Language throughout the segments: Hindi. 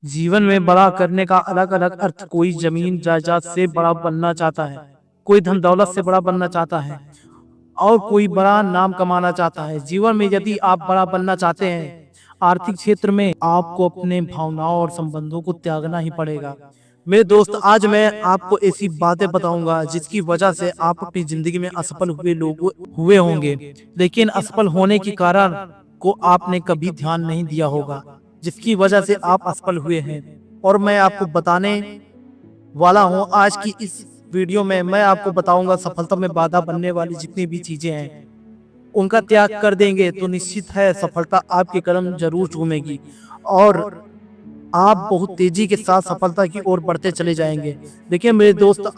जीवन में बड़ा करने का अलग अलग अर्थ। कोई जमीन जायदाद से बड़ा बनना चाहता है, कोई धन दौलत से बड़ा बनना चाहता है, और कोई बड़ा नाम कमाना चाहता है। जीवन में यदि आप बड़ा बनना चाहते हैं, आर्थिक क्षेत्र में आपको अपने भावनाओं और संबंधों को त्यागना ही पड़ेगा। मेरे दोस्त, आज मैं आपको ऐसी बातें बताऊंगा जिसकी वजह से आप अपनी जिंदगी में असफल हुए होंगे, लेकिन असफल होने के कारण को आपने कभी ध्यान नहीं दिया होगा, जिसकी वजह से आप असफल हुए हैं। और मैं आपको बताने वाला हूं आज की इस वीडियो में। मैं आपको बताऊंगा सफलता में बाधा बनने वाली जितनी भी चीजें हैं, उनका त्याग कर देंगे तो निश्चित है सफलता आपके कदम जरूर चूमेगी और आप बहुत तेजी के साथ सफलता की ओर बढ़ते चले जाएंगे। देखिए मेरे दोस्त,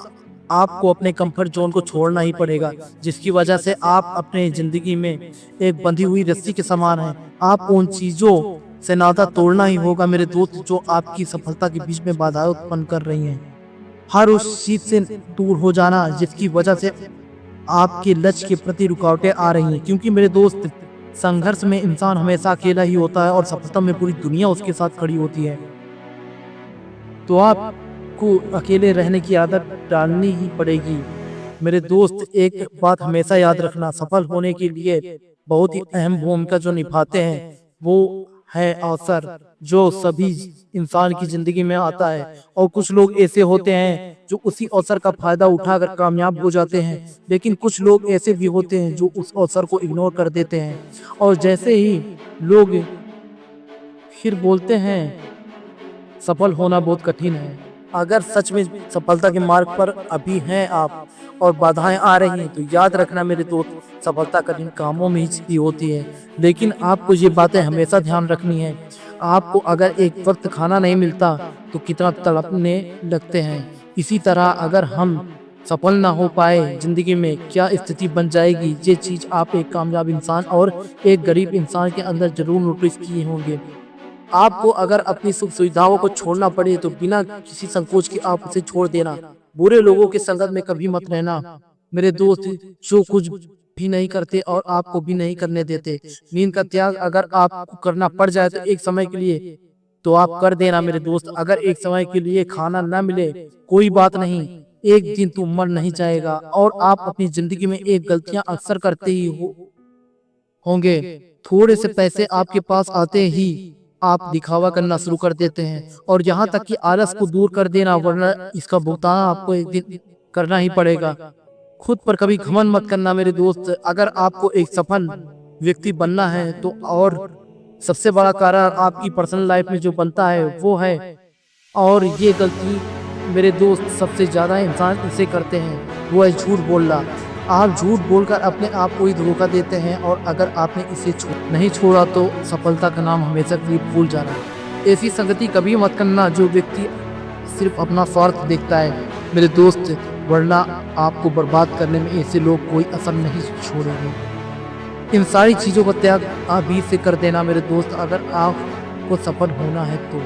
आपको अपने कंफर्ट जोन को छोड़ना ही पड़ेगा, जिसकी वजह से आप अपने जिंदगी में एक बंधी हुई रस्सी के समान हैं। आप उन चीजों से नाता तोड़ना ही होगा मेरे दोस्त जो आपकी सफलता के बीच में बाधाएं उत्पन्न कर रही हैं। हर उस चीज से दूर हो जाना जिसकी वजह से आपके लक्ष्य के प्रति रुकावटें आ रही हैं, क्योंकि मेरे दोस्त, संघर्ष में इंसान हमेशा अकेला ही होता है और सफलता में पूरी दुनिया उसके साथ खड़ी होती है। तो आपको अकेले रहने की आदत डालनी ही पड़ेगी। मेरे दोस्त, एक बात हमेशा याद रखना, सफल होने के लिए बहुत ही अहम भूमिका जो निभाते हैं वो है अवसर, जो सभी इंसान की जिंदगी में आता है। और कुछ लोग ऐसे होते हैं जो उसी अवसर का फायदा उठाकर कामयाब हो जाते हैं, लेकिन कुछ लोग ऐसे भी होते हैं जो उस अवसर को इग्नोर कर देते हैं। और जैसे ही लोग फिर बोलते हैं सफल होना बहुत कठिन है। अगर सच में सफलता के मार्ग पर अभी हैं आप और बाधाएं आ रही हैं, तो याद रखना मेरे दोस्त, सफलता कठिन कामों में ही छिपी होती है। लेकिन आपको ये बातें हमेशा ध्यान रखनी है। आपको अगर एक वक्त खाना नहीं मिलता तो कितना तड़पने लगते हैं, इसी तरह अगर हम सफल ना हो पाए जिंदगी में, क्या स्थिति बन जाएगी, ये चीज आप एक कामयाब इंसान और एक गरीब इंसान के अंदर जरूर नोटिस किए होंगे। आपको अगर अपनी सुख सुविधाओं को छोड़ना पड़े तो बिना किसी संकोच के आप उसे छोड़ देना। बुरे लोगों के संगत में कभी मत रहना मेरे दोस्त, जो कुछ भी नहीं करते और आपको भी नहीं करने देते। नींद का त्याग अगर आपको करना पड़ जाए तो एक समय के लिए तो आप कर देना मेरे दोस्त। अगर एक समय के लिए खाना ना मिले कोई बात नहीं, एक दिन तो मर नहीं जाएगा। और आप अपनी जिंदगी में एक गलतियां अक्सर करते ही होंगे। थोड़े से पैसे आपके पास आते ही आप दिखावा करना शुरू कर देते हैं, और यहाँ तक कि आलस को दूर कर देना, वरना इसका भुगतान आपको एक दिन करना ही पड़ेगा। खुद पर कभी घमंड मत करना मेरे दोस्त। अगर आपको एक सफल व्यक्ति बनना है तो, और सबसे बड़ा कारण आपकी पर्सनल लाइफ में जो बनता है वो है, और ये गलती मेरे दोस्त सबसे ज्यादा इंसान इसे करते हैं, वो है झूठ बोलना। आप झूठ बोलकर अपने आप को ही धोखा देते हैं, और अगर आपने इसे नहीं छोड़ा तो सफलता का नाम हमेशा के लिए भूल जाना। ऐसी संगति कभी मत करना जो व्यक्ति सिर्फ अपना स्वार्थ देखता है मेरे दोस्त, वरना आपको बर्बाद करने में ऐसे लोग कोई असर नहीं छोड़ेंगे। इन सारी चीज़ों का त्याग अभी से कर देना मेरे दोस्त, अगर आपको सफल होना है तो।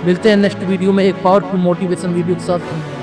मिलते हैं नेक्स्ट वीडियो में एक पावरफुल मोटिवेशन वीडियो के साथ।